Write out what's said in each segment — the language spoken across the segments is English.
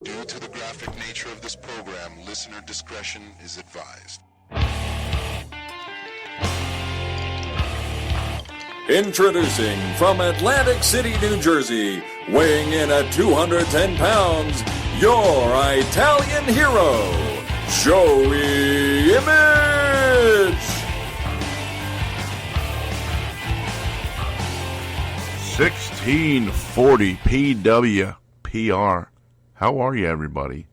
Due to the graphic nature of this program, listener discretion is advised. Introducing from Atlantic City, New Jersey, weighing in at 210 pounds, your Italian hero, Joey Image! 1640 PWPR. How are you, everybody?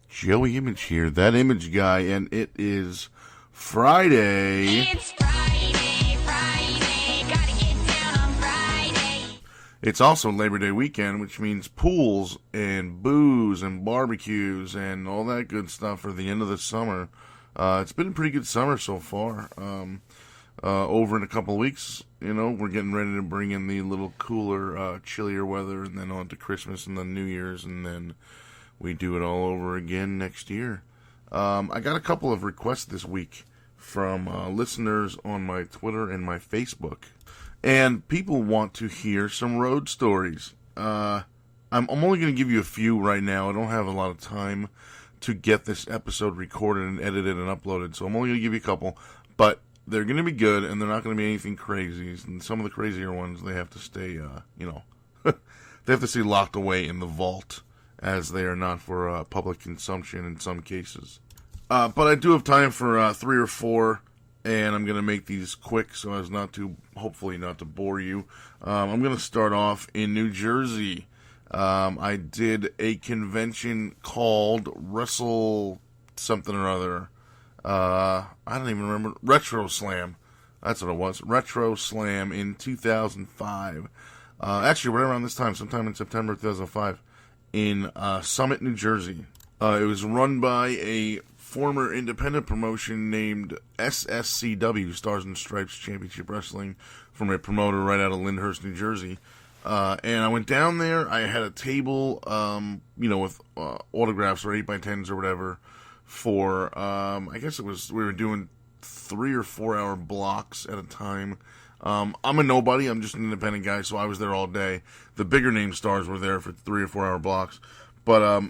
Joey Image here, that Image guy, and it is Friday. It's Friday, gotta get down on Friday. It's also Labor Day weekend, which means pools and booze and barbecues and all that good stuff for the end of the summer. It's been a pretty good summer so far. Over in a couple of weeks, we're getting ready to bring in the little cooler, chillier weather, and then on to Christmas and then New Year's, and then we do it all over again next year. I got a couple of requests this week from listeners on my Twitter and my Facebook, and people want to hear some road stories. I'm only going to give you a few right now. I don't have a lot of time to get this episode recorded and edited and uploaded, so I'm only going to give you a couple, but they're going to be good, and they're not going to be anything crazy. And some of the crazier ones, they have to stay, they have to stay locked away in the vault, as they are not for public consumption in some cases. But I do have time for 3 or 4, and I'm going to make these quick so as hopefully not to bore you. I'm going to start off in New Jersey. I did a convention called Wrestle something or other. I don't even remember. Retro Slam. That's what it was. Retro Slam in 2005. Actually, right around this time, sometime in September 2005, in Summit, New Jersey. It was run by a former independent promotion named SSCW, Stars and Stripes Championship Wrestling, from a promoter right out of Lyndhurst, New Jersey. And I went down there. I had a table, with autographs or 8x10s or whatever, for, I guess we were doing 3 or 4 hour blocks at a time. I'm a nobody, I'm just an independent guy, so I was there all day. The bigger name stars were there for 3 or 4 hour blocks. But,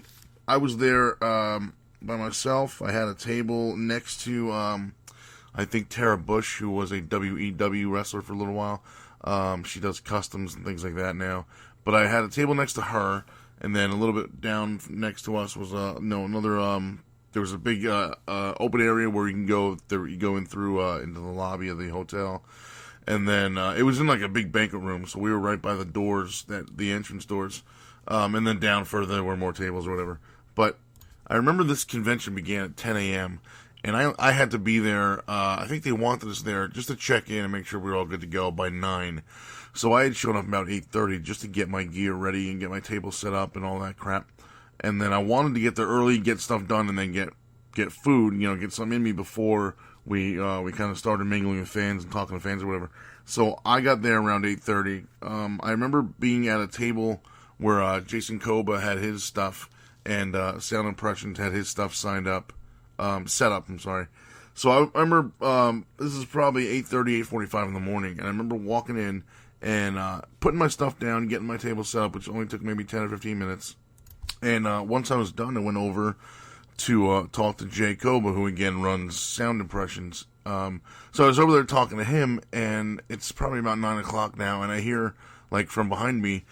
I was there, by myself. I had a table next to, I think Tara Bush, who was a WEW wrestler for a little while. She does customs and things like that now. But I had a table next to her, and then a little bit down next to us was, there was a big open area where you can go. You go in through into the lobby of the hotel, and then it was in like a big banquet room. So we were right by the doors, the entrance doors, and then down further there were more tables or whatever. But I remember this convention began at 10 a.m. and I had to be there. I think they wanted us there just to check in and make sure we were all good to go by 9. So I had shown up about 8:30 just to get my gear ready and get my table set up and all that crap. And then I wanted to get there early, get stuff done, and then get food, get something in me before we kind of started mingling with fans and talking to fans or whatever. So I got there around 8:30. I remember being at a table where Jason Koba had his stuff, and Sound Impressions had his stuff set up. So I remember this is probably 8:30, 8:45 in the morning, and I remember walking in and putting my stuff down, getting my table set up, which only took maybe 10 or 15 minutes. And once I was done, I went over to talk to Jay Koba, who again runs Sound Impressions. So I was over there talking to him, and it's probably about 9 o'clock now, and I hear, like, from behind me,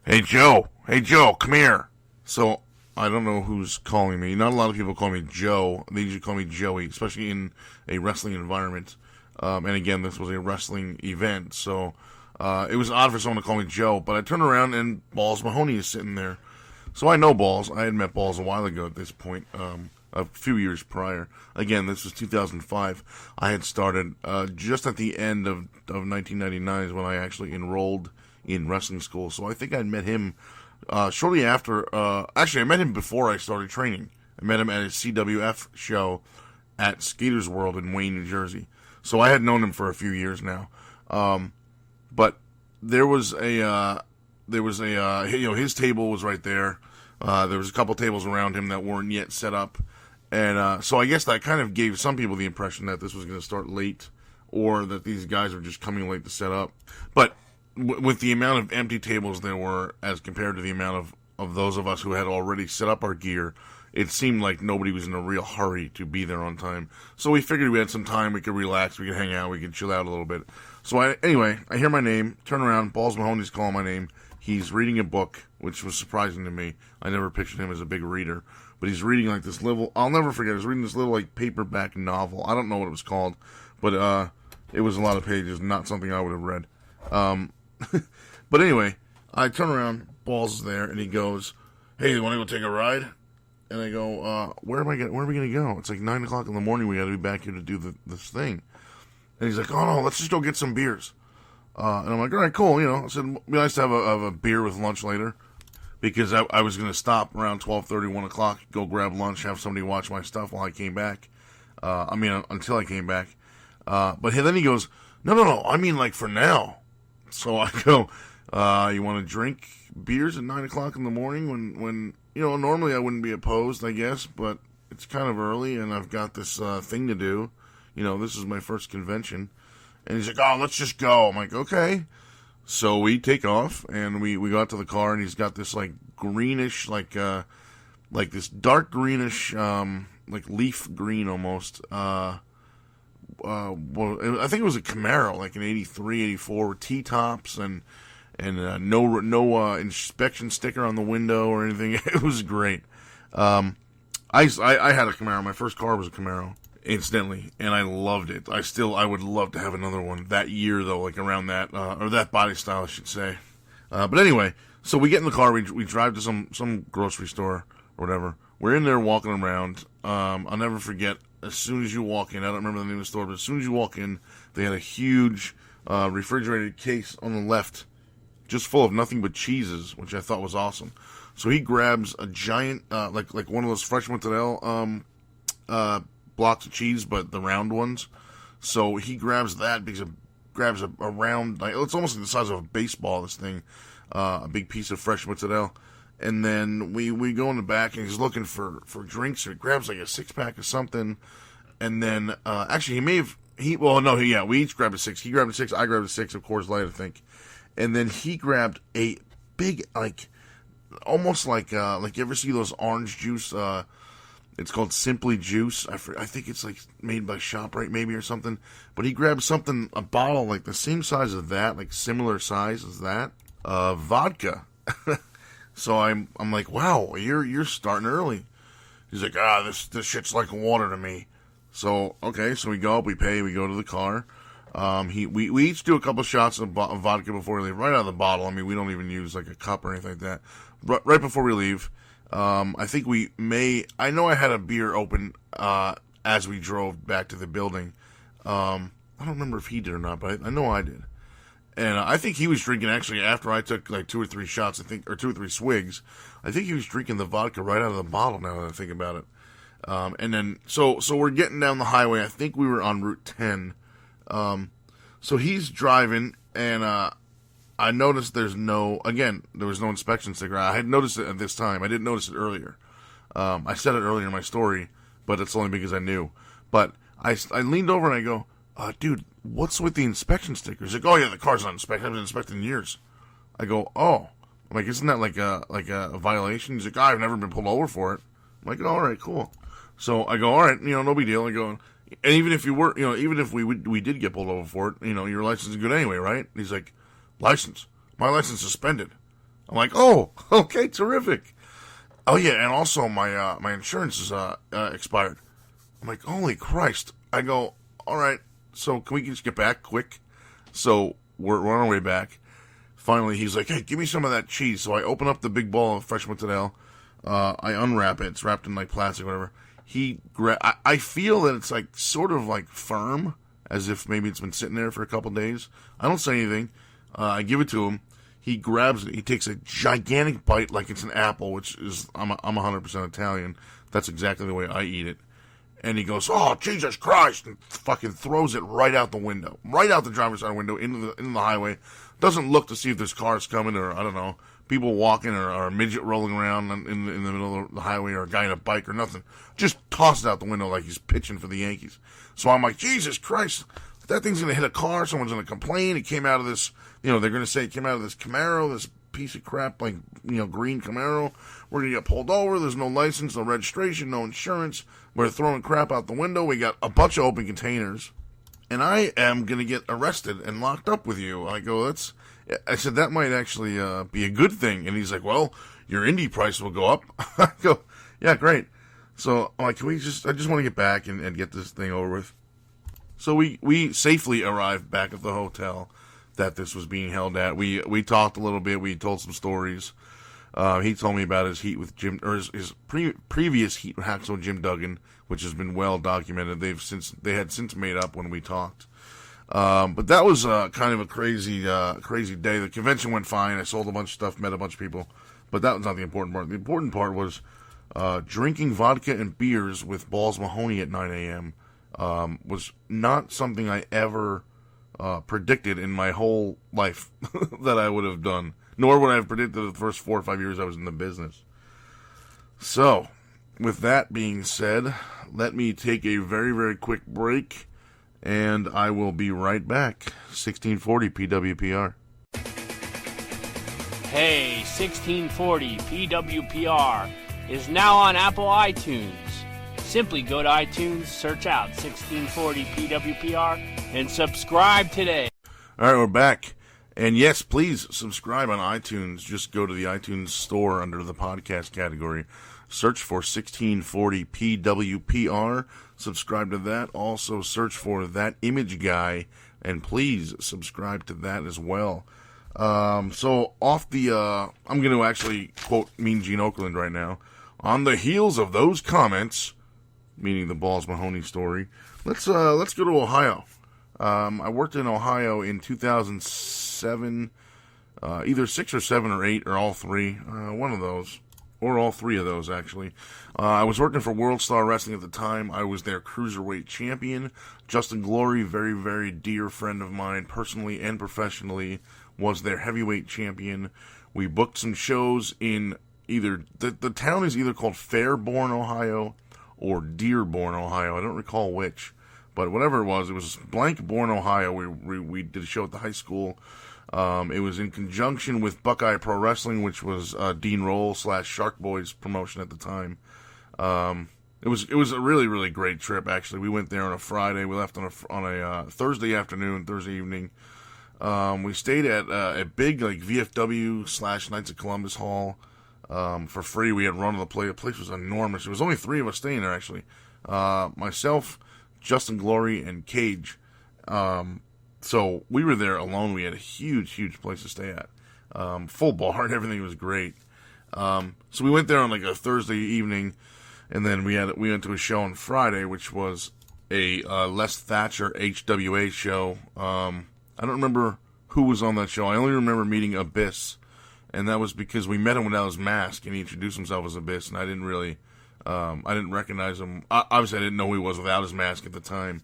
hey Joe, come here. So I don't know who's calling me. Not a lot of people call me Joe. They usually call me Joey, especially in a wrestling environment. And again, this was a wrestling event, so it was odd for someone to call me Joe. But I turned around, and Balls Mahoney is sitting there. So I know Balls. I had met Balls a while ago at this point, a few years prior. Again, this was 2005. I had started just at the end of 1999 is when I actually enrolled in wrestling school. So I think I'd met him shortly after. Actually, I met him before I started training. I met him at a CWF show at Skaters World in Wayne, New Jersey. So I had known him for a few years now. But there was his table was right there. There was a couple tables around him that weren't yet set up. And so I guess that kind of gave some people the impression that this was going to start late, or that these guys were just coming late to set up. But with the amount of empty tables there were as compared to the amount of of those of us who had already set up our gear, it seemed like nobody was in a real hurry to be there on time. So we figured we had some time, we could relax, we could hang out, we could chill out a little bit. So anyway, I hear my name, turn around, Balls Mahoney's calling my name. He's reading a book, which was surprising to me. I never pictured him as a big reader. But he's reading like this little, I'll never forget, he was reading this little like paperback novel. I don't know what it was called, but it was a lot of pages, not something I would have read. But anyway, I turn around, Balls is there, and he goes, "Hey, you want to go take a ride?" And I go, where are we going to go? It's like 9 o'clock in the morning, we got to be back here to do this thing. And he's like, "Oh no, let's just go get some beers." And I'm like, "All right, cool." I said, it'd be nice to have a beer with lunch later. Because I was going to stop around 12:30, 1 o'clock, go grab lunch, have somebody watch my stuff while I came back. Until I came back. But then he goes, no, I mean like for now. So I go, you want to drink beers at 9 o'clock in the morning when normally I wouldn't be opposed, I guess, but it's kind of early and I've got this thing to do. This is my first convention. And he's like, "Oh, let's just go." I'm like, "Okay." So we take off, and we got to the car, and he's got this, like, greenish, like this dark greenish, like leaf green almost. Well, I think it was a Camaro, like an 83, 84 with T-tops and no inspection sticker on the window or anything. It was great. I had a Camaro. My first car was a Camaro. Incidentally, and I loved it. I would love to have another one that year, though, like around that, or that body style, I should say. But anyway, so we get in the car, we drive to some grocery store, or whatever. We're in there walking around. I'll never forget, as soon as you walk in, I don't remember the name of the store, but as soon as you walk in, they had a huge refrigerated case on the left, just full of nothing but cheeses, which I thought was awesome. So he grabs a giant, like one of those fresh mozzarella, blocks of cheese, but the round ones. So he grabs that because it grabs a round, like, it's almost like the size of a baseball, this thing, a big piece of fresh mozzarella. And then we go in the back, and he's looking for drinks, or he grabs like a 6-pack of something. And then, actually, we each grabbed a 6. He grabbed a 6, I grabbed a 6 of Coors Light, I think. And then he grabbed a big, like, almost like you ever see those orange juice, it's called Simply Juice. I think it's like made by ShopRite maybe or something. But he grabbed something, a bottle like the same size as that, like similar size as that, vodka. So I'm like, wow, you're starting early. He's like, this shit's like water to me. So okay, so we go up, we pay, we go to the car. We each do a couple shots of vodka before we leave, right out of the bottle. I mean, we don't even use like a cup or anything like that. Right before we leave. I think I know I had a beer open, as we drove back to the building. I don't remember if he did or not, but I know I did. And I think he was drinking actually after I took like 2 or 3 shots, or 2 or 3 swigs. I think he was drinking the vodka right out of the bottle now that I think about it. And then, so we're getting down the highway. I think we were on Route 10. So he's driving, and, I noticed there was no inspection sticker. I had noticed it at this time. I didn't notice it earlier. I said it earlier in my story, but it's only because I knew. But I leaned over and I go, "Dude, what's with the inspection sticker?" He's like, "Oh yeah, the car's not inspected. I haven't been inspected in years." I go, "Oh." I'm like, "Isn't that like a violation?" He's like, "I've never been pulled over for it." I'm like, "All right, cool." So I go, "All right, no big deal." I go, "And even if you were, even if we did get pulled over for it, your license is good anyway, right?" And he's like, "License? My license suspended." I'm like, "Oh, okay, terrific." "Oh yeah, and also my insurance is expired." I'm like, "Holy Christ!" I go, "All right, so can we just get back quick?" So we're on our way back. Finally, he's like, "Hey, give me some of that cheese." So I open up the big ball of fresh mozzarella. I unwrap it. It's wrapped in like plastic, or whatever. I feel that it's like sort of like firm, as if maybe it's been sitting there for a couple days. I don't say anything. I give it to him. He grabs it. He takes a gigantic bite like it's an apple, which is, I'm 100% Italian. That's exactly the way I eat it. And he goes, "Oh, Jesus Christ," and fucking throws it right out the window. Right out the driver's side window into the highway. Doesn't look to see if there's cars coming, or, I don't know, people walking, or a midget rolling around in the middle of the highway, or a guy on a bike, or nothing. Just tosses it out the window like he's pitching for the Yankees. So I'm like, Jesus Christ, that thing's going to hit a car, someone's going to complain. It came out of this, they're going to say it came out of this Camaro, this piece of crap like, green Camaro. We're going to get pulled over. There's no license, no registration, no insurance. We're throwing crap out the window. We got a bunch of open containers. And I am going to get arrested and locked up with you. I said, that might actually be a good thing. And he's like, well, your Indy price will go up. I go, yeah, great. So I'm like, I just want to get back and get this thing over with. So we safely arrived back at the hotel that this was being held at. We talked a little bit. We told some stories. He told me about his heat with Jim, or his previous heat with Hacksaw Jim Duggan, which has been well documented. They had since made up when we talked. But that was kind of a crazy day. The convention went fine. I sold a bunch of stuff, met a bunch of people, but that was not the important part. The important part was drinking vodka and beers with Balls Mahoney at 9 a.m. Was not something I ever predicted in my whole life that I would have done, nor would I have predicted the first 4 or 5 years I was in the business. So, with that being said, let me take a very, very quick break, and I will be right back. 1640 PWPR. Hey, 1640 PWPR is now on Apple iTunes. Simply go to iTunes, search out 1640 PWPR, and subscribe today. All right, we're back. And yes, please subscribe on iTunes. Just go to the iTunes store under the podcast category. Search for 1640 PWPR. Subscribe to that. Also search for That Image Guy. And please subscribe to that as well. So off the, I'm going to actually quote Mean Gene Okerlund right now. On the heels of those comments, meaning the Balls Mahoney story, let's go to Ohio. I worked in Ohio in 2007, either 6 or 7 or 8 or all three, one of those, or all three of those actually. I was working for World Star Wrestling at the time. I was their cruiserweight champion. Justin Glory, very, very dear friend of mine, personally and professionally, was their heavyweight champion. We booked some shows in either, the town is either called Fairborn, Ohio, or Dearborn, Ohio. I don't recall which. But whatever it was Blankborn, Ohio. We did a show at the high school. It was in conjunction with Buckeye Pro Wrestling, which was Dean Roll / Shark Boys promotion at the time. It was a really, really great trip, actually. We went there on a Friday. We left on a Thursday afternoon, Thursday evening. We stayed at a big VFW / Knights of Columbus hall for free. We had run of the place. The place was enormous. There was only 3 of us staying there, actually. Myself, Justin Glory, and Cage. So we were there alone. We had a huge, huge place to stay at. Full bar and everything was great. So we went there on a Thursday evening, and then we went to a show on Friday, which was a Les Thatcher HWA show. I don't remember who was on that show. I only remember meeting Abyss, and that was because we met him without his mask, and he introduced himself as Abyss, and I didn't really, I didn't recognize him. Obviously, I didn't know who he was without his mask at the time.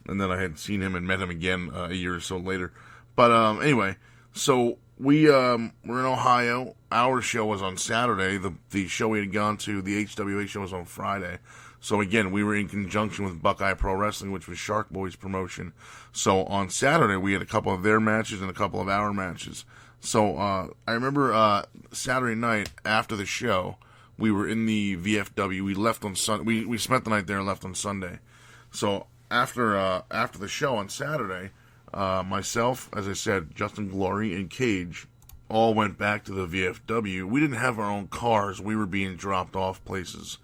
And then I had seen him and met him again a year or so later. But anyway, so we were in Ohio. Our show was on Saturday. The show we had gone to, the HWA show, was on Friday. So again, we were in conjunction with Buckeye Pro Wrestling, which was Shark Boys promotion. So on Saturday, we had a couple of their matches and a couple of our matches. So I remember Saturday night after the show, we were in the VFW. We left on Sunday. We spent the night there and left on Sunday. So after the show on Saturday, myself, as I said, Justin Glory, and Cage all went back to the VFW. We didn't have our own cars. We were being dropped off places.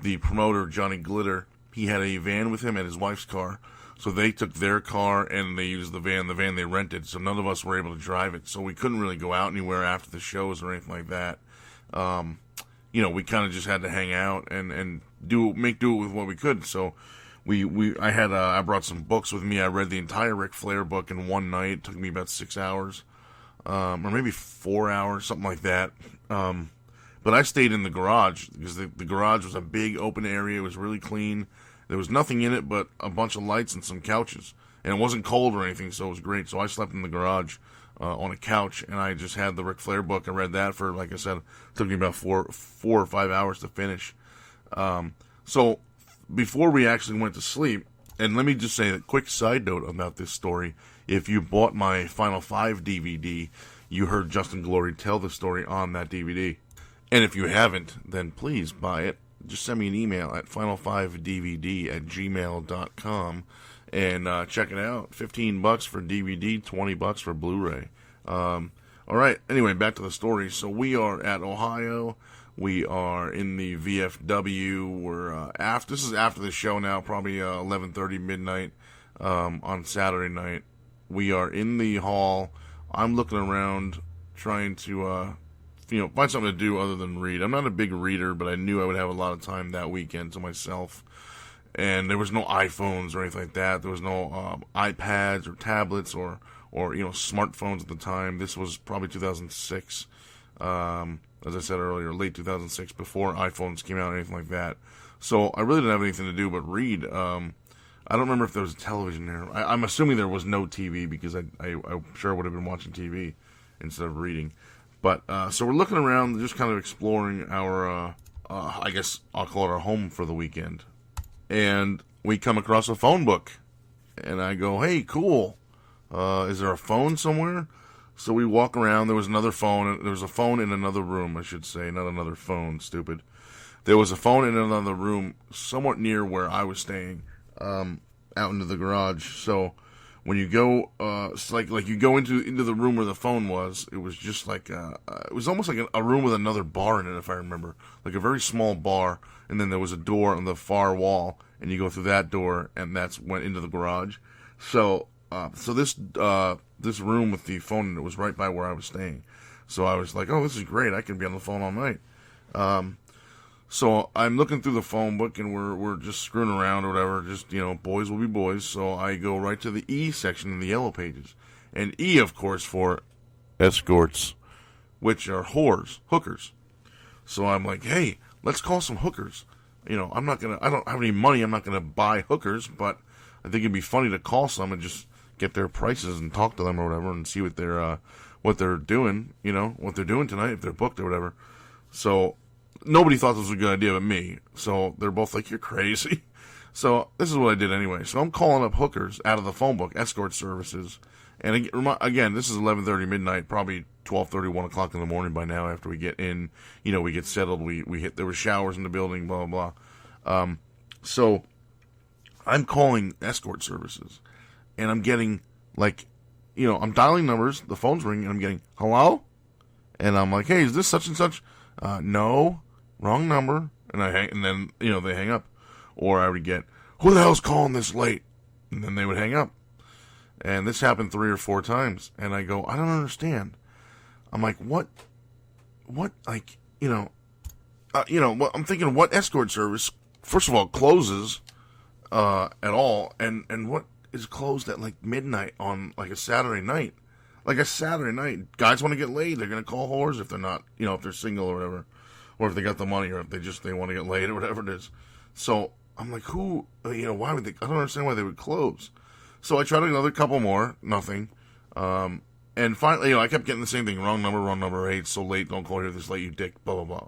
The promoter, Johnny Glitter, he had a van with him and his wife's car. So they took their car and they used the van they rented. So none of us were able to drive it. So we couldn't really go out anywhere after the shows or anything like that. We kind of just had to hang out and make do with what we could. So I brought some books with me. I read the entire Ric Flair book in one night. It took me about 6 hours, or maybe 4 hours, something like that. But I stayed in the garage because the garage was a big open area. It was really clean. There was nothing in it but a bunch of lights and some couches. And it wasn't cold or anything, so it was great. So I slept in the garage on a couch, and I just had the Ric Flair book. I read that for, like I said, it took me about 4 or 5 hours to finish. So before we actually went to sleep, and let me just say a quick side note about this story. If you bought my Final 5 DVD, you heard Justin Glory tell the story on that DVD. And if you haven't, then please buy it. Just send me an email at final5dvd@gmail.com and check it out. $15 for DVD, $20 for Blu-ray. All right. Anyway, back to the story. So we are at Ohio. We are in the VFW. We're this is after the show now, probably 11:30 midnight on Saturday night. We are in the hall. I'm looking around, trying to find something to do other than read. I'm not a big reader, but I knew I would have a lot of time that weekend to myself. And there was no iPhones or anything like that. There was no iPads or tablets or smartphones at the time. This was probably 2006, as I said earlier, late 2006, before iPhones came out or anything like that. So I really didn't have anything to do but read. I don't remember if there was a television there. I'm assuming there was no TV, because I'm sure I would have been watching TV instead of reading. But so we're looking around, just kind of exploring our, I guess I'll call it our home for the weekend. And we come across a phone book. And I go, hey, cool. Is there a phone somewhere? So we walk around. There was another phone. There was a phone in another room, I should say. Not another phone, stupid. There was a phone in another room, somewhat near where I was staying, out into the garage. So when you go, it's like you go into the room where the phone was, it was just like, it was almost like a room with another bar in it, if I remember. Like a very small bar, and then there was a door on the far wall, and you go through that door, and went into the garage. So this room with the phone in it was right by where I was staying. So I was like, oh, this is great. I can be on the phone all night. So I'm looking through the phone book, and we're just screwing around or whatever. Just, boys will be boys. So I go right to the E section in the yellow pages. And E, of course, for escorts, which are hookers. So I'm like, hey, let's call some hookers. I don't have any money. I'm not going to buy hookers, but I think it'd be funny to call some and just get their prices and talk to them or whatever and see what they're doing, what they're doing tonight, if they're booked or whatever. So nobody thought this was a good idea but me. So they're both like, you're crazy. So this is what I did anyway. So I'm calling up hookers out of the phone book, escort services. And again, this is 11:30 midnight, probably 12:30, 1 o'clock in the morning by now after we get in, we get settled. There were showers in the building, blah, blah, blah. So I'm calling escort services. And I'm getting, I'm dialing numbers, the phone's ringing, and I'm getting, hello? And I'm like, hey, is this such and such? No, wrong number. And then, they hang up. Or I would get, who the hell's calling this late? And then they would hang up. And this happened 3 or 4 times. And I go, I don't understand. I'm like, what, I'm thinking, what escort service, first of all, closes, at all, and what is closed at midnight on a Saturday night. Guys want to get laid. They're going to call whores if they're not, if they're single or whatever. Or if they got the money, or if they want to get laid or whatever it is. So I'm like, why would they, I don't understand why they would close. So I tried another couple more, nothing. And finally, I kept getting the same thing. Wrong number, hey, it's so late, don't call here this late, you dick, blah, blah, blah.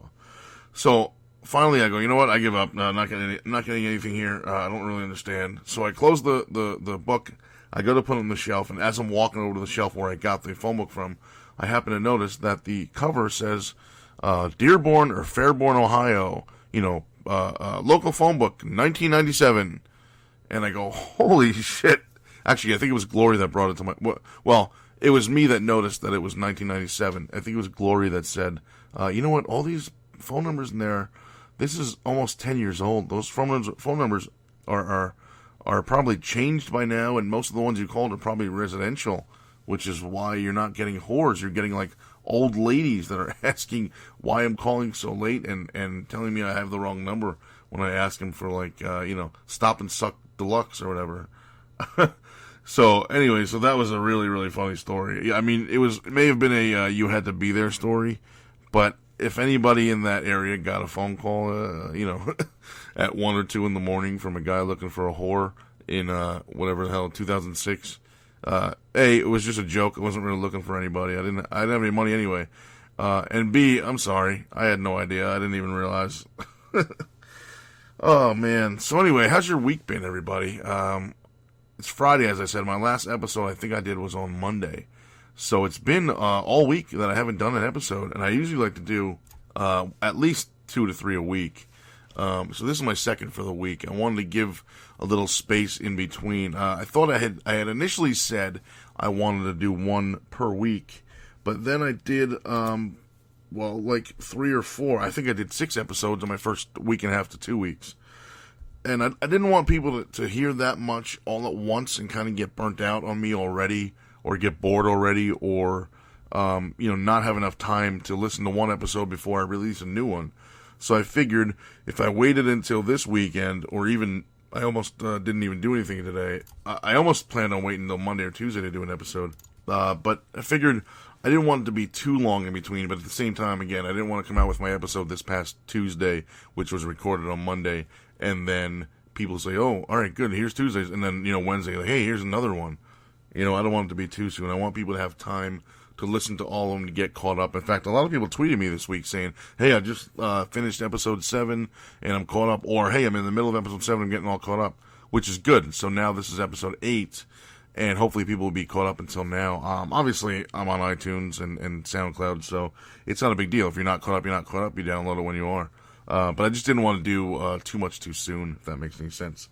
So finally I go, you know what, I give up. No, I'm not getting anything here. I don't really understand. So I close the book. I go to put it on the shelf, and as I'm walking over to the shelf where I got the phone book from, I happen to notice that the cover says, Dearborn or Fairborn, Ohio, local phone book, 1997. And I go, holy shit. Actually, I think it was Glory that brought it to my, well, it was me that noticed that it was 1997. I think it was Glory that said, you know what, all these phone numbers in there, this is almost 10 years old. Those phone numbers are probably changed by now, and most of the ones you called are probably residential, which is why you're not getting whores. You're getting old ladies that are asking why I'm calling so late and telling me I have the wrong number when I ask them for Stop and Suck Deluxe or whatever. So anyway, so that was a really, really funny story. Yeah, I mean, it may have been a you had to be there story, but if anybody in that area got a phone call, at 1 or 2 in the morning from a guy looking for a whore in whatever the hell 2006, it was just a joke. I wasn't really looking for anybody. I didn't have any money anyway. And B, I'm sorry, I had no idea. I didn't even realize. Oh man. So anyway, how's your week been, everybody? It's Friday, as I said. My last episode I think I did was on Monday. So it's been all week that I haven't done an episode, and I usually like to do at least 2 to 3 a week. So this is my second for the week. I wanted to give a little space in between. I thought I had initially said I wanted to do one per week, but then I did like 3 or 4. I think I did 6 episodes in my first week and a half to 2 weeks. And I didn't want people to hear that much all at once and kind of get burnt out on me already, or get bored already, or not have enough time to listen to one episode before I release a new one. So I figured if I waited until this weekend, or even, I almost didn't even do anything today. I almost planned on waiting until Monday or Tuesday to do an episode. But I figured I didn't want it to be too long in between, but at the same time, again, I didn't want to come out with my episode this past Tuesday, which was recorded on Monday, and then people say, oh, all right, good, here's Tuesdays, and then, Wednesday, like, hey, here's another one. I don't want it to be too soon. I want people to have time to listen to all of them, to get caught up. In fact, a lot of people tweeted me this week saying, hey, I just finished episode 7 and I'm caught up, or hey, I'm in the middle of episode 7, I'm getting all caught up, which is good. So now this is episode 8, and hopefully people will be caught up until now. Obviously, I'm on iTunes and SoundCloud, so it's not a big deal. If you're not caught up, you're not caught up. You download it when you are. But I just didn't want to do too much too soon, if that makes any sense.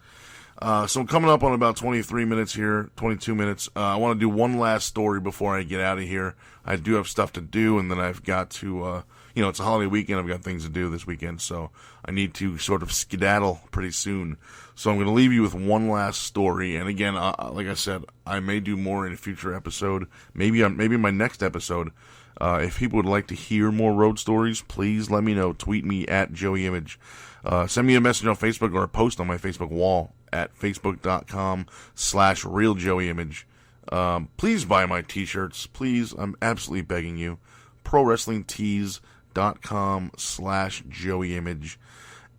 So I'm coming up on about 23 minutes here, 22 minutes. I want to do one last story before I get out of here. I do have stuff to do, and then I've got to, it's a holiday weekend. I've got things to do this weekend, so I need to sort of skedaddle pretty soon. So I'm going to leave you with one last story. And again, like I said, I may do more in a future episode, maybe my next episode. If people would like to hear more road stories, please let me know. Tweet me at JoeyImage. Send me a message on Facebook or a post on my Facebook wall at facebook.com/realjoeyimage. Please buy my t-shirts. Please, I'm absolutely begging you. ProWrestlingTees.com/JoeyImage.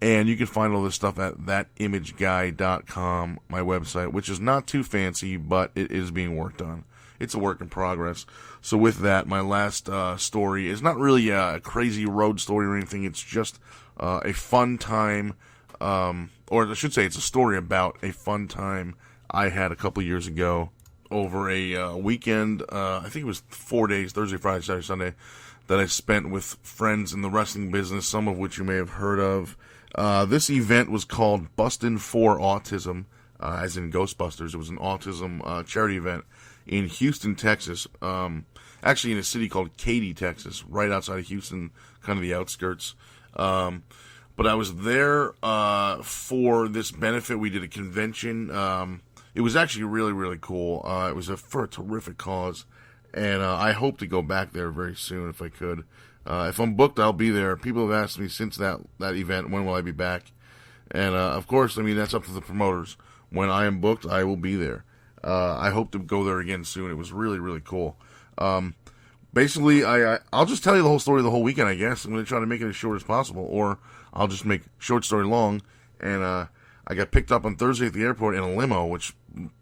And you can find all this stuff at thatimageguy.com, my website, which is not too fancy, but it is being worked on. It's a work in progress. So with that, my last story is not really a crazy road story or anything. It's just a fun time, or I should say it's a story about a fun time I had a couple years ago over a weekend. I think it was 4 days, Thursday, Friday, Saturday, Sunday, that I spent with friends in the wrestling business, some of which you may have heard of. This event was called Bustin' for Autism, as in Ghostbusters. It was an autism charity event in Houston, Texas. Actually in a city called Katy, Texas, right outside of Houston, kind of the outskirts. But I was there for this benefit. We did a convention. It was actually really, really cool. It was for a terrific cause, and I hope to go back there very soon if I could. If I'm booked, I'll be there. People have asked me since that event, when will I be back? And of course, I mean, that's up to the promoters. When I am booked, I will be there. I hope to go there again soon. It was really, really cool. Basically, I'll just tell you the whole story the whole weekend, I guess. I'm going to try to make it as short as possible, or I'll just make short story long. And I got picked up on Thursday at the airport in a limo, which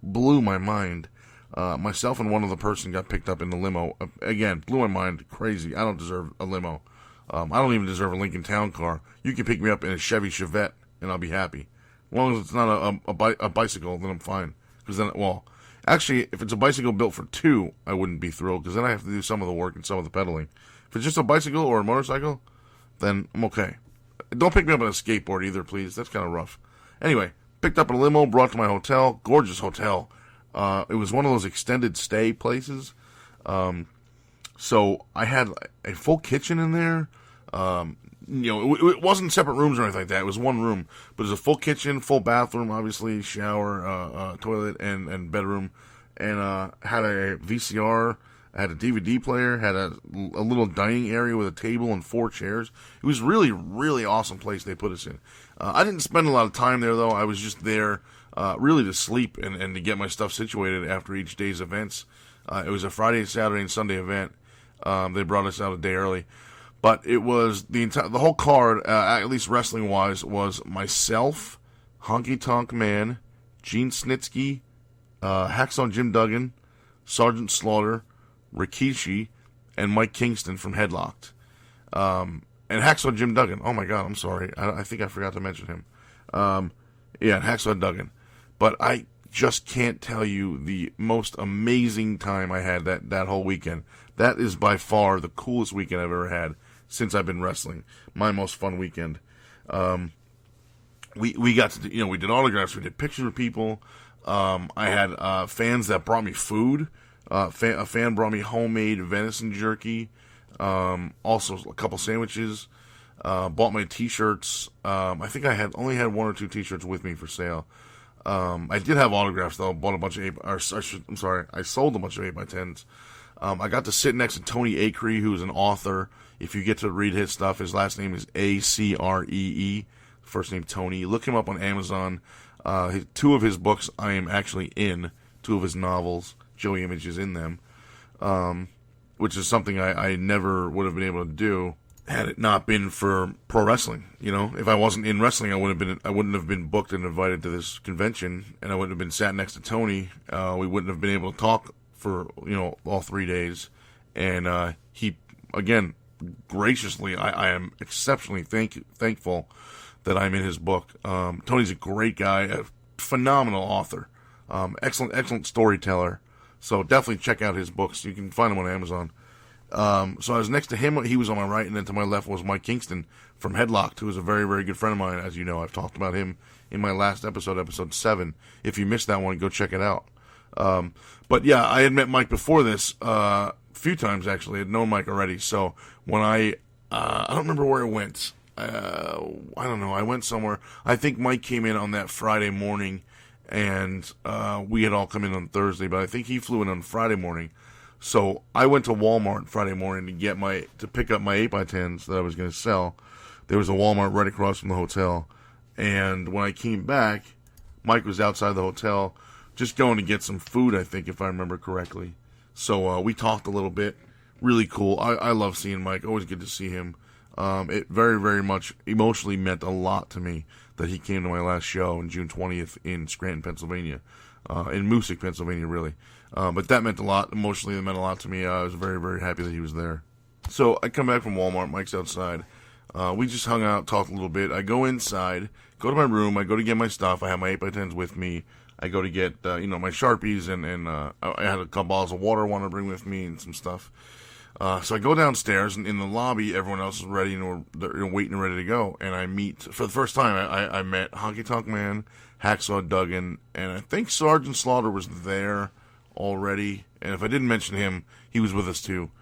blew my mind. Myself and one other person got picked up in the limo. Again, blew my mind. Crazy. I don't deserve a limo. I don't even deserve a Lincoln Town car. You can pick me up in a Chevy Chevette, and I'll be happy. As long as it's not a bicycle, then I'm fine. Because then, well, actually, if it's a bicycle built for 2, I wouldn't be thrilled, because then I have to do some of the work and some of the pedaling. If it's just a bicycle or a motorcycle, then I'm okay. Don't pick me up on a skateboard either, please. That's kind of rough. Anyway, picked up in a limo, brought to my hotel. Gorgeous hotel. It was one of those extended stay places. So I had a full kitchen in there. It wasn't separate rooms or anything like that. It was one room, but it was a full kitchen, full bathroom, obviously, shower, toilet, and bedroom, and had a VCR, had a DVD player, had a little dining area with a table and 4 chairs. It was really, really awesome place they put us in. I didn't spend a lot of time there, though. I was just there really to sleep and to get my stuff situated after each day's events. It was a Friday, Saturday, and Sunday event. They brought us out a day early. But it was the whole card, at least wrestling wise, was myself, Tonk Man, Gene Snitsky, Hacksaw Jim Duggan, Sergeant Slaughter, Rikishi, and Mike Kingston from Headlocked. And Hacksaw Jim Duggan. Oh my God, I'm sorry. I think I forgot to mention him. Hacksaw Duggan. But I just can't tell you the most amazing time I had that whole weekend. That is by far the coolest weekend I've ever had since I've been wrestling. My most fun weekend. We got to, we did autographs, we did pictures with people. I had fans that brought me food. A fan brought me homemade venison jerky. Also a couple sandwiches. Bought my t-shirts. I think I only had 1 or 2 t-shirts with me for sale. I did have autographs though. Bought a bunch of I sold a bunch of 8x10s. I got to sit next to Tony Acree, who's an author. If you get to read his stuff, his last name is Acree. First name Tony. Look him up on Amazon. 2 of his books I am actually in. 2 of his novels. Joey Image is in them. Which is something I never would have been able to do had it not been for pro wrestling. If I wasn't in wrestling, I wouldn't have been booked and invited to this convention, and I wouldn't have been sat next to Tony. We wouldn't have been able to talk for all 3 days. And he, again, graciously, I am exceptionally thankful that I'm in his book. Tony's a great guy, a phenomenal author, excellent storyteller. So definitely check out his books. You can find them on Amazon. So I was next to him. He was on my right, and then to my left was Mike Kingston from Headlocked, who is a very, very good friend of mine. As you know, I've talked about him in my last episode, episode 7. If you missed that one, go check it out. But yeah, I had met Mike before this a few times, actually. I had known Mike already. So when I don't remember where I went. I don't know. I went somewhere. I think Mike came in on that Friday morning, and we had all come in on Thursday, but I think he flew in on Friday morning. So I went to Walmart Friday morning to pick up my 8x10s that I was going to sell. There was a Walmart right across from the hotel, and when I came back, Mike was outside the hotel just going to get some food, I think, if I remember correctly. So we talked a little bit. Really cool. I love seeing Mike. Always good to see him. It very, very much emotionally meant a lot to me that he came to my last show on June 20th in Scranton, Pennsylvania. In Moosic, Pennsylvania, really. But that meant a lot. Emotionally, it meant a lot to me. I was very, very happy that he was there. So I come back from Walmart. Mike's outside. We just hung out, talked a little bit. I go inside, go to my room. I go to get my stuff. I have my 8x10s with my I go to get, my Sharpies, and I had a couple bottles of water I wanted to bring with me and some stuff. So I go downstairs, and in the lobby, everyone else is ready, and they're waiting and ready to go. And I meet, for the first time, I met Tonk Man, Hacksaw Duggan, and I think Sergeant Slaughter was there already. And if I didn't mention him, he was with us too.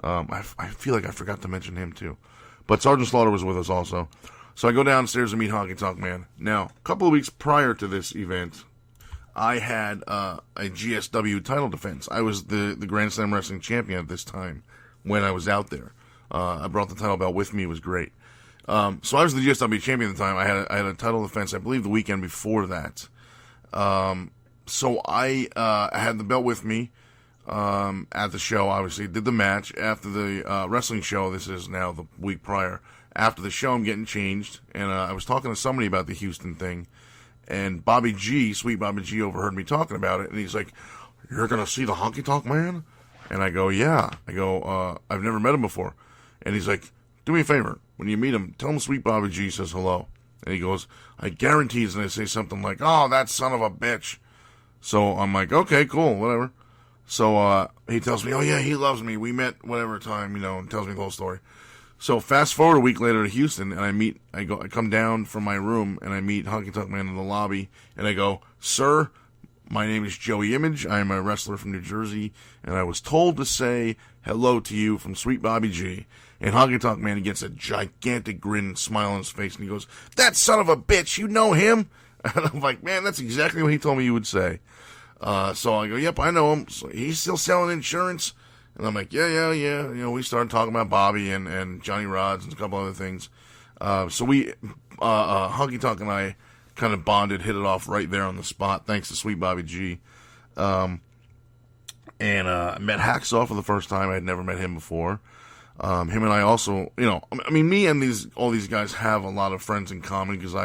I feel like I forgot to mention him too. But Sergeant Slaughter was with us also. So I go downstairs and meet Tonk Man. Now, a couple of weeks prior to this event, I had a GSW title defense. I was the Grand Slam Wrestling champion at this time when I was out there. I brought the title belt with me. It was great. So I was the GSW champion at the time. I had a title defense, I believe, the weekend before that. So I had the belt with me at the show, obviously. Did the match. After the wrestling show, this is now the week prior, after the show, I'm getting changed. And I was talking to somebody about the Houston thing. And Bobby G, Sweet Bobby G, overheard me talking about it. And he's like, "You're going to see the Honky Tonk Man?" And I go, "Yeah." I go, "I've never met him before." And he's like, "Do me a favor. When you meet him, tell him Sweet Bobby G says hello." And he goes, "I guarantee he's going to say something like, 'Oh, that son of a bitch.'" So I'm like, "Okay, cool, whatever." So he tells me, "Oh, yeah, he loves me. We met whatever time, and tells me the whole story." So fast forward a week later to Houston, and I come down from my room, and I meet Honky Tonk Man in the lobby, and I go, "Sir, my name is Joey Image. I am a wrestler from New Jersey, and I was told to say hello to you from Sweet Bobby G." And Honky Tonk Man, he gets a gigantic grin and smile on his face, and he goes, "That son of a bitch, you know him?" And I'm like, "Man, that's exactly what he told me you would say." So I go, "Yep, I know him. So he's still selling insurance?" And I'm like, yeah. We started talking about Bobby and Johnny Rods and a couple other things. So we, Honky Tonk and I kind of bonded, hit it off right there on the spot, thanks to Sweet Bobby G. I met Hacksaw for the first time. I had never met him before. Him and I also, me and all these guys have a lot of friends in common because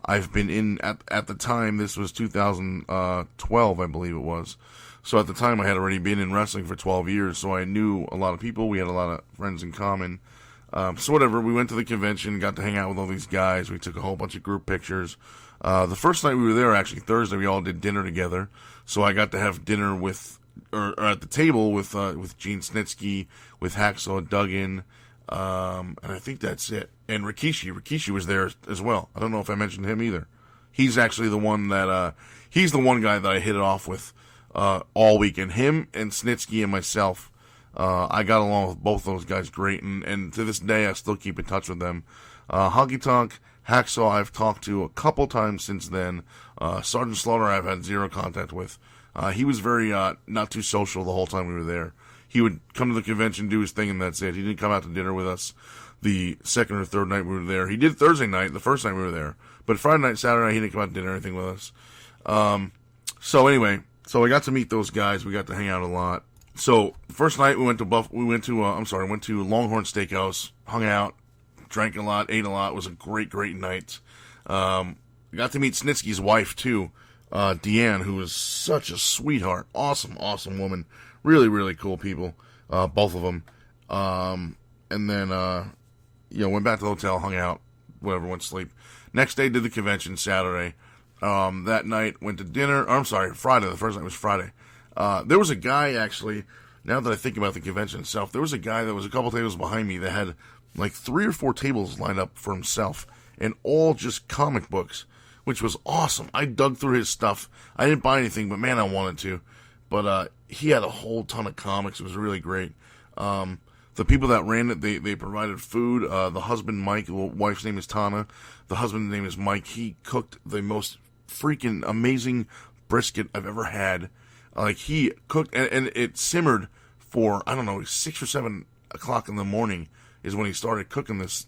I've been in, at the time, this was 2012, I believe it was. So at the time, I had already been in wrestling for 12 years, so I knew a lot of people. We had a lot of friends in common. So whatever, we went to the convention, got to hang out with all these guys. We took a whole bunch of group pictures. The first night we were there, actually Thursday, we all did dinner together. So I got to have dinner with, or at the table with Gene Snitsky, with Hacksaw, Duggan, and I think that's it. And Rikishi was there as well. I don't know if I mentioned him either. He's actually the one that, he's the one guy that I hit it off with, all weekend. Him and Snitsky and myself, I got along with both those guys great, and to this day I still keep in touch with them. Honky Tonk, Hacksaw I've talked to a couple times since then. Sergeant Slaughter I've had zero contact with. He was very, not too social the whole time we were there. He would come to the convention, do his thing, and that's it. He didn't come out to dinner with us the second or third night we were there. He did Thursday night, the first night we were there. But Friday night, Saturday night, he didn't come out to dinner or anything with us. So anyway, so I got to meet those guys. We got to hang out a lot. So first night we went to Longhorn Steakhouse, hung out, drank a lot, ate a lot. It was a great night. Got to meet Snitsky's wife too, Deanne, who was such a sweetheart. Awesome woman. Really cool people. Both of them. And then, went back to the hotel, hung out, whatever, went to sleep. Next day did the convention, Saturday. That night went to dinner. Friday. The first night was Friday. There was a guy, actually, now that I think about the convention itself, there was a guy that was a couple tables behind me that had like 3 or 4 tables lined up for himself, and all just comic books, which was awesome. I dug through his stuff. I didn't buy anything, but man, I wanted to. But he had a whole ton of comics. It was really great. The people that ran it, they provided food. The husband, Mike, the wife's name is Tana. The husband's name is Mike. He cooked the most freaking amazing brisket I've ever had. Like, he cooked, and it simmered for, I don't know, 6 or 7 o'clock in the morning is when he started cooking this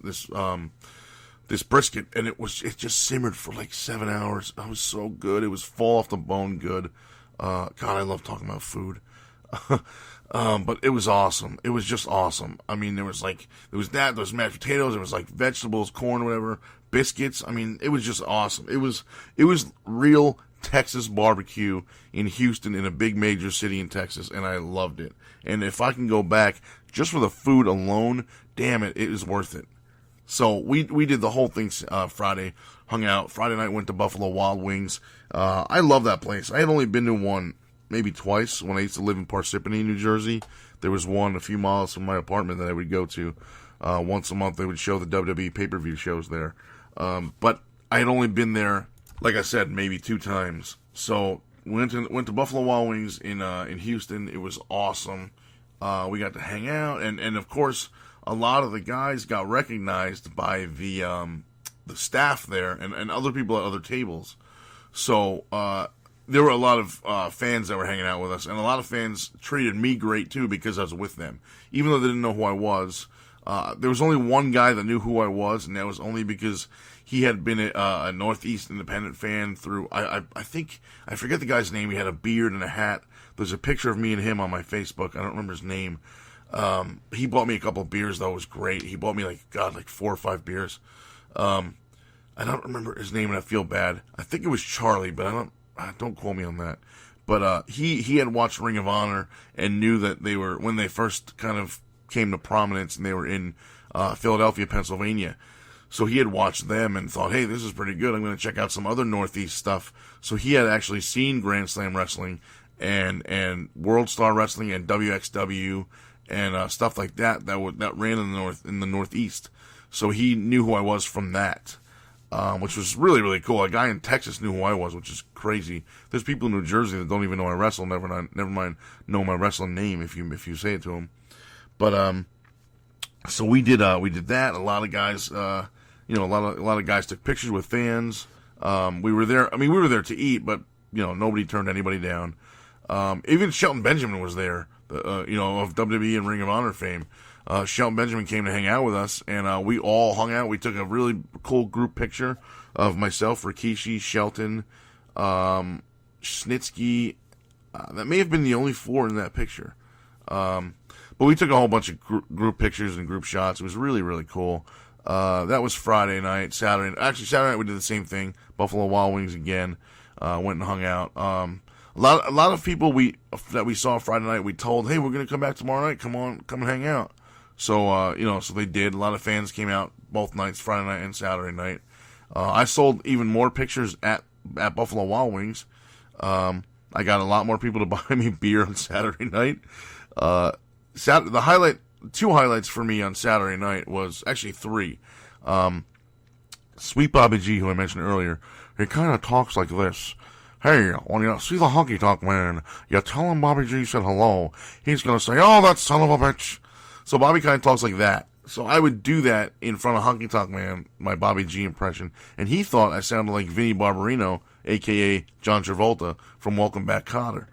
brisket, and it just simmered for like 7 hours. It was so good. It was fall off the bone good. God, I love talking about food. But it was awesome. It was just awesome. I mean, there was mashed potatoes, there was like vegetables, corn, whatever, biscuits. I mean, it was just awesome. It was real Texas barbecue in Houston, in a big major city in Texas, and I loved it. And if I can go back just for the food alone, damn it, it is worth it. So we did the whole thing Friday, hung out. Friday night went to Buffalo Wild Wings. I love that place. I had only been to one maybe twice when I used to live in Parsippany, New Jersey. There was one a few miles from my apartment that I would go to. Once a month they would show the WWE pay-per-view shows there. But I had only been there, like I said, maybe 2 times. So went to Buffalo Wild Wings in Houston. It was awesome. We got to hang out, and of course a lot of the guys got recognized by the staff there and other people at other tables. So there were a lot of fans that were hanging out with us, and a lot of fans treated me great too because I was with them, even though they didn't know who I was. There was only one guy that knew who I was, and that was only because he had been a Northeast Independent fan through, I think, I forget the guy's name. He had a beard and a hat. There's a picture of me and him on my Facebook. I don't remember his name. He bought me a couple of beers, though. It was great. He bought me, like 4 or 5 beers. I don't remember his name, and I feel bad. I think it was Charlie, but don't quote me on that. But he had watched Ring of Honor and knew that they were, when they first kind of came to prominence, and they were in Philadelphia, Pennsylvania. So he had watched them and thought, hey, this is pretty good. I'm going to check out some other Northeast stuff. So he had actually seen Grand Slam Wrestling and World Star Wrestling and WXW and stuff like that that ran in the Northeast. So he knew who I was from that, which was really, really cool. A guy in Texas knew who I was, which is crazy. There's people in New Jersey that don't even know I wrestle. Never mind know my wrestling name if you say it to them. But so we did that. A lot of guys, a lot of guys took pictures with fans. We were there. I mean, we were there to eat, but nobody turned anybody down. Even Shelton Benjamin was there, of WWE and Ring of Honor fame. Shelton Benjamin came to hang out with us, and we all hung out. We took a really cool group picture of myself, Rikishi, Shelton, Snitsky. That may have been the only 4 in that picture. But we took a whole bunch of group pictures and group shots. It was really, really cool. That was Friday night. Saturday night we did the same thing. Buffalo Wild Wings again. Went and hung out. A lot of people that we saw Friday night, we told, hey, we're going to come back tomorrow night. Come and hang out. So, so they did. A lot of fans came out both nights, Friday night and Saturday night. I sold even more pictures at Buffalo Wild Wings. I got a lot more people to buy me beer on Saturday night. Two highlights for me on Saturday night was actually three. Sweet Bobby G, who I mentioned earlier, he kind of talks like this. Hey, when you see the honky tonk man, you tell him Bobby G said hello. He's going to say, oh, that son of a bitch. So Bobby kind of talks like that. So I would do that in front of Honky Tonk Man, my Bobby G impression, and he thought I sounded like Vinny Barbarino, a.k.a. John Travolta, from Welcome Back, Kotter.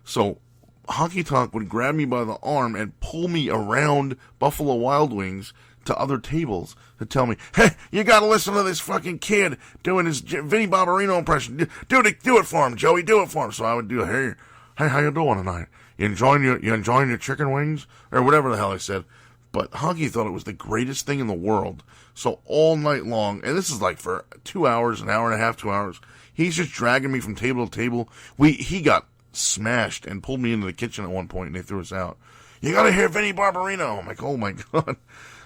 So Honky Tonk would grab me by the arm and pull me around Buffalo Wild Wings to other tables to tell me, hey, you gotta listen to this fucking kid doing his Vinny Barbarino impression. Do it for him, Joey, do it for him. So I would do, hey, how you doing tonight? You enjoying your chicken wings? Or whatever the hell I said. But Honky thought it was the greatest thing in the world. So all night long, and this is like for 2 hours, an hour and a half, 2 hours, he's just dragging me from table to table. He got smashed and pulled me into the kitchen at one point, and they threw us out. You gotta hear Vinny Barbarino. I'm like, oh my God.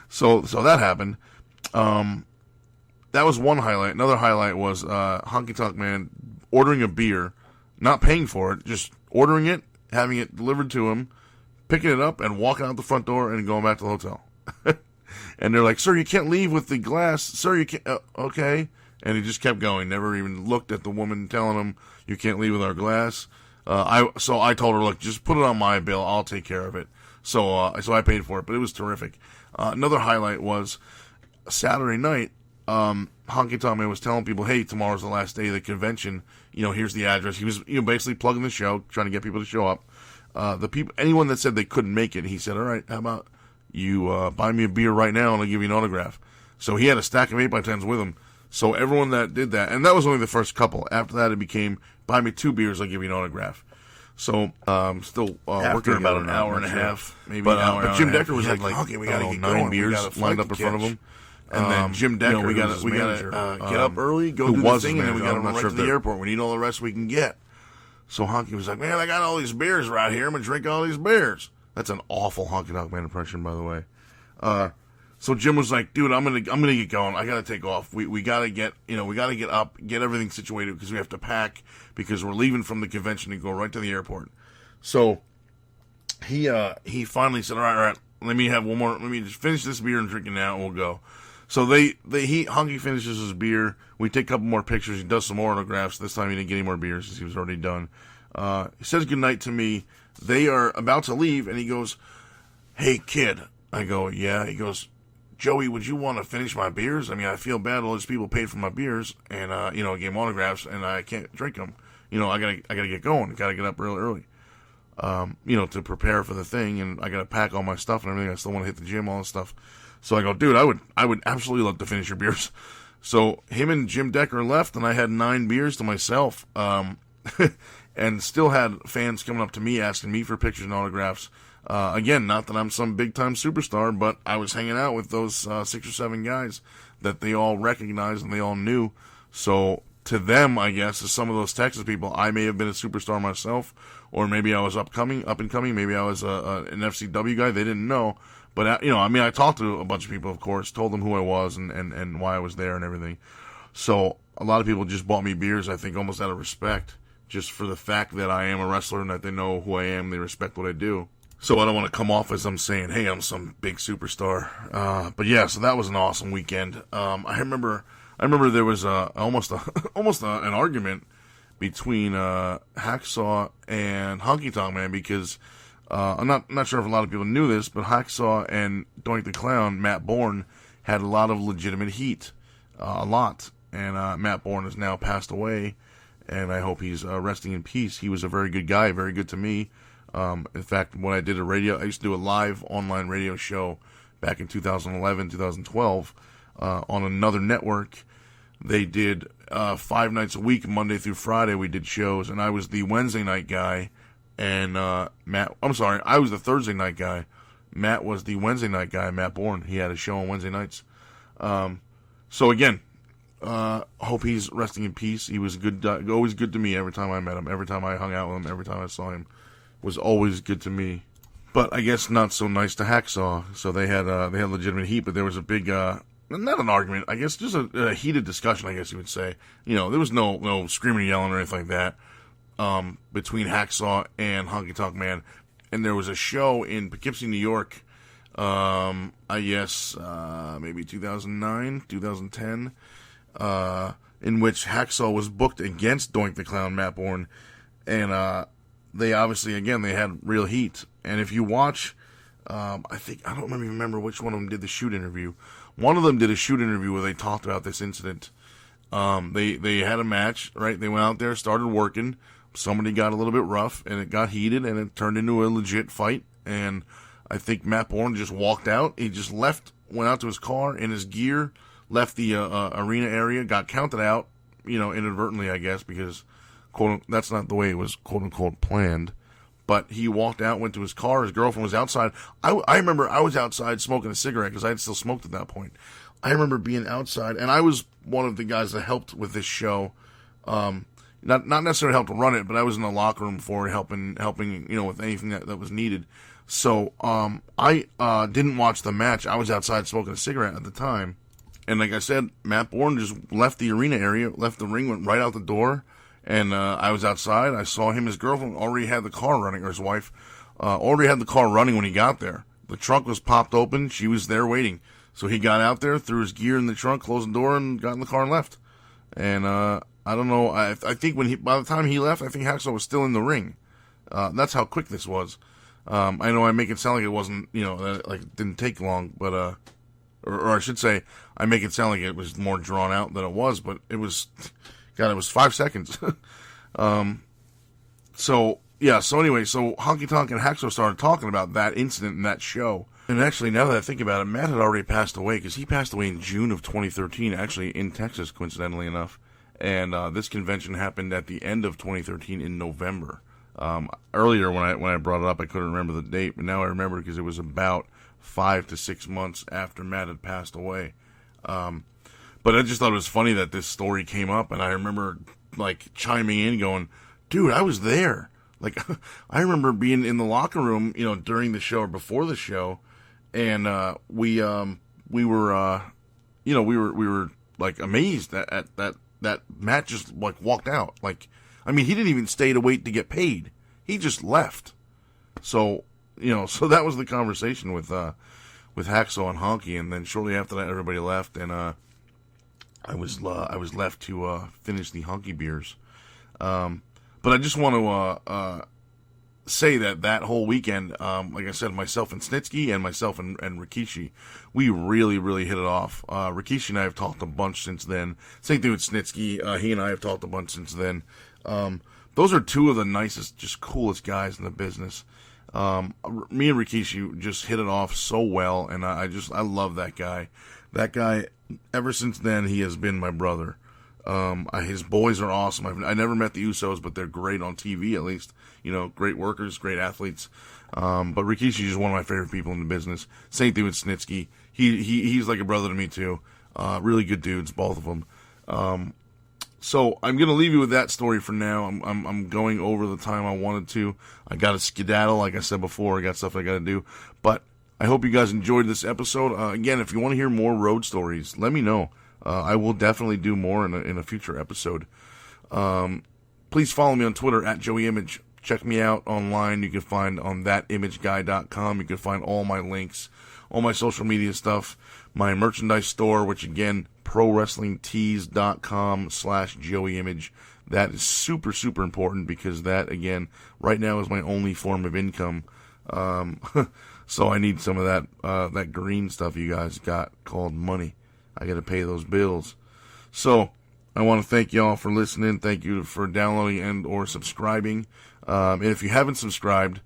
So that happened. That was one highlight. Another highlight was Honky Tonk Man ordering a beer, not paying for it, just ordering it, having it delivered to him, picking it up and walking out the front door and going back to the hotel. And they're like, sir, you can't leave with the glass. Sir, you can't. Okay. And he just kept going. Never even looked at the woman telling him, you can't leave with our glass. So I told her, look, just put it on my bill. I'll take care of it. So I paid for it, but it was terrific. Another highlight was Saturday night. Honky Tonk Man was telling people, hey, tomorrow's the last day of the convention. Here's the address. He was, basically plugging the show, trying to get people to show up. Anyone that said they couldn't make it, he said, all right, how about you buy me a beer right now and I'll give you an autograph. So he had a stack of 8x10s with him. So everyone that did that, and that was only the first couple. After that, it became, buy me 2 beers, I'll give you an autograph. So, still working about an hour and a half, maybe an hour. But Jim Decker was like, okay, we gotta get 9 beers lined up in front of him. And then Jim Decker, we gotta get up early, go do the thing, and then we gotta run right to the airport. We need all the rest we can get. So Honky was like, man, I got all these beers right here. I'm going to drink all these beers. That's an awful Honky Tonk Man impression, by the way. So Jim was like, dude, I'm going to get going. I got to take off. We got to get up, get everything situated because we have to pack because we're leaving from the convention to go right to the airport. So he finally said, all right, let me have one more. Let me just finish this beer and drink it now and we'll go. So Honky finishes his beer. We take a couple more pictures. He does some more autographs. This time he didn't get any more beers because he was already done. He says goodnight to me. They are about to leave, and he goes, hey, kid. I go, yeah. He goes, Joey, would you want to finish my beers? I mean, I feel bad. All these people paid for my beers, and, I gave them autographs, and I can't drink them. I gotta get going. Gotta get up real early, to prepare for the thing, and I gotta pack all my stuff and everything. I still want to hit the gym, all this stuff. So I go, dude, I would absolutely love to finish your beers. So him and Jim Decker left, and I had 9 beers to myself, and still had fans coming up to me asking me for pictures and autographs. Again, not that I'm some big-time superstar, but I was hanging out with those 6 or 7 guys that they all recognized and they all knew. So to them, I guess, as some of those Texas people, I may have been a superstar myself, or maybe I was up and coming. Maybe I was an FCW guy. They didn't know. But, I talked to a bunch of people, of course, told them who I was and why I was there and everything. So a lot of people just bought me beers, I think, almost out of respect, just for the fact that I am a wrestler and that they know who I am, they respect what I do. So I don't want to come off as I'm saying, hey, I'm some big superstar. But yeah, so that was an awesome weekend. I remember there was almost an argument between Hacksaw and Honky Tonk Man because I'm not sure if a lot of people knew this, but Hacksaw and Doink the Clown, Matt Bourne, had a lot of legitimate heat, a lot. And Matt Bourne has now passed away, and I hope he's resting in peace. He was a very good guy, very good to me. In fact, when I did I used to do a live online radio show back in 2011, 2012, on another network. They did 5 nights a week, Monday through Friday, we did shows, and I was the Wednesday night guy, and I was the Thursday night guy. Matt was the Wednesday night guy, Matt Bourne. He had a show on Wednesday nights. So again, hope he's resting in peace. He was good, always good to me every time I met him, every time I hung out with him, every time I saw him. Was always good to me. but I guess not so nice to Hacksaw. So they had legitimate heat, but there was a big, not an argument, I guess just a heated discussion, I guess you would say. There was no screaming and yelling or anything like that, between Hacksaw and Honky Tonk Man. And there was a show in Poughkeepsie, New York, I guess, maybe 2009, 2010, in which Hacksaw was booked against Doink the Clown, Matt Bourne, and, they obviously, again, they had real heat. And if you watch, I don't remember which one of them did the shoot interview. One of them did a shoot interview where they talked about this incident. They had a match, right? They went out there, started working. Somebody got a little bit rough, and it got heated, and it turned into a legit fight. And I think Matt Bourne just walked out. He just went out to his car in his gear, left the arena area, got counted out, inadvertently, I guess, because that's not the way it was quote-unquote planned. But he walked out, went to his car. His girlfriend was outside. I remember I was outside smoking a cigarette because I had still smoked at that point. I remember being outside, and I was one of the guys that helped with this show. Not necessarily helped run it, but I was in the locker room for it, helping, with anything that was needed. So, I didn't watch the match. I was outside smoking a cigarette at the time. And like I said, Matt Bourne just left the arena area, left the ring, went right out the door. And, I was outside. I saw him. His girlfriend already had the car running, or his wife, already had the car running when he got there. The trunk was popped open. She was there waiting. So he got out there, threw his gear in the trunk, closed the door, and got in the car and left. And, I don't know. I think by the time he left, I think Hacksaw was still in the ring. That's how quick this was. I know I make it sound like it wasn't, like it didn't take long, but, or I should say, I make it sound like it was more drawn out than it was, but it was, God, it was 5 seconds. So anyway, Honky Tonk and Hacksaw started talking about that incident in that show. And actually, now that I think about it, Matt had already passed away, because he passed away in June of 2013, actually in Texas, coincidentally enough. And this convention happened at the end of 2013 in November. Earlier, when I brought it up, I couldn't remember the date, but now I remember because it was about 5 to 6 months after Matt had passed away. But I just thought it was funny that this story came up, and I remember like chiming in, going, "Dude, I was there." Like, I remember being in the locker room, during the show or before the show, and we were like amazed at that Matt just like walked out. Like, I mean, he didn't even stay to wait to get paid. He just left. So, so that was the conversation with Hacksaw and Honky, and then shortly after that, everybody left, and I was left to finish the Honky beers. But I just want to say that whole weekend, like I said, myself and Snitsky and myself and Rikishi, we really, really hit it off. Rikishi and I have talked a bunch since then. Same thing with Snitsky. He and I have talked a bunch since then. Those are two of the nicest, just coolest guys in the business. Me and Rikishi just hit it off so well, and I love that guy. That guy, ever since then, he has been my brother. His boys are awesome. I never met the Usos, but they're great on TV, at least. Great workers, great athletes. But Rikishi is one of my favorite people in the business. Same thing with Snitsky. He's like a brother to me too. Really good dudes, both of them. So I'm gonna leave you with that story for now. I'm going over the time I wanted to. I got to skedaddle, like I said before. I got stuff I got to do. But I hope you guys enjoyed this episode. Again, if you want to hear more road stories, let me know. I will definitely do more in a future episode. Please follow me on Twitter at JoeyImage. Check me out online. You can find on thatimageguy.com. You can find all my links, all my social media stuff, my merchandise store, which again, prowrestlingtees.com/JoeyImage. That is super, super important because that, again, right now is my only form of income. So I need some of that green stuff you guys got called money. I got to pay those bills. So I want to thank y'all for listening. Thank you for downloading and or subscribing. And if you haven't subscribed,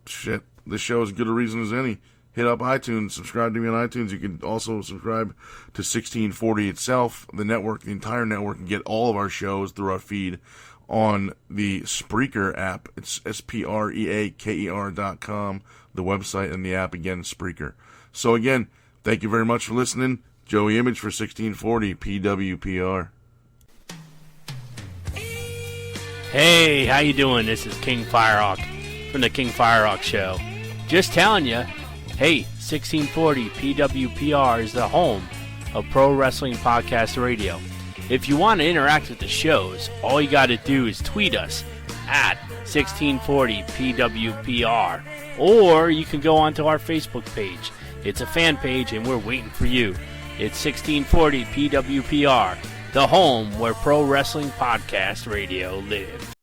shit, this show is as good a reason as any. Hit up iTunes, subscribe to me on iTunes. You can also subscribe to 1640 itself, the network, the entire network, and get all of our shows through our feed on the Spreaker app. It's SPREAKER.com, the website, and the app, again, Spreaker. So again, thank you very much for listening. Joey Image for 1640 PWPR. Hey, how you doing? This is King Firehawk from the King Firehawk Show. Just telling you, hey, 1640 PWPR is the home of Pro Wrestling Podcast Radio. If you want to interact with the shows, all you got to do is tweet us at 1640 PWPR, or you can go onto our Facebook page. It's a fan page, and we're waiting for you. It's 1640 PWPR, the home where Pro Wrestling Podcast Radio lives.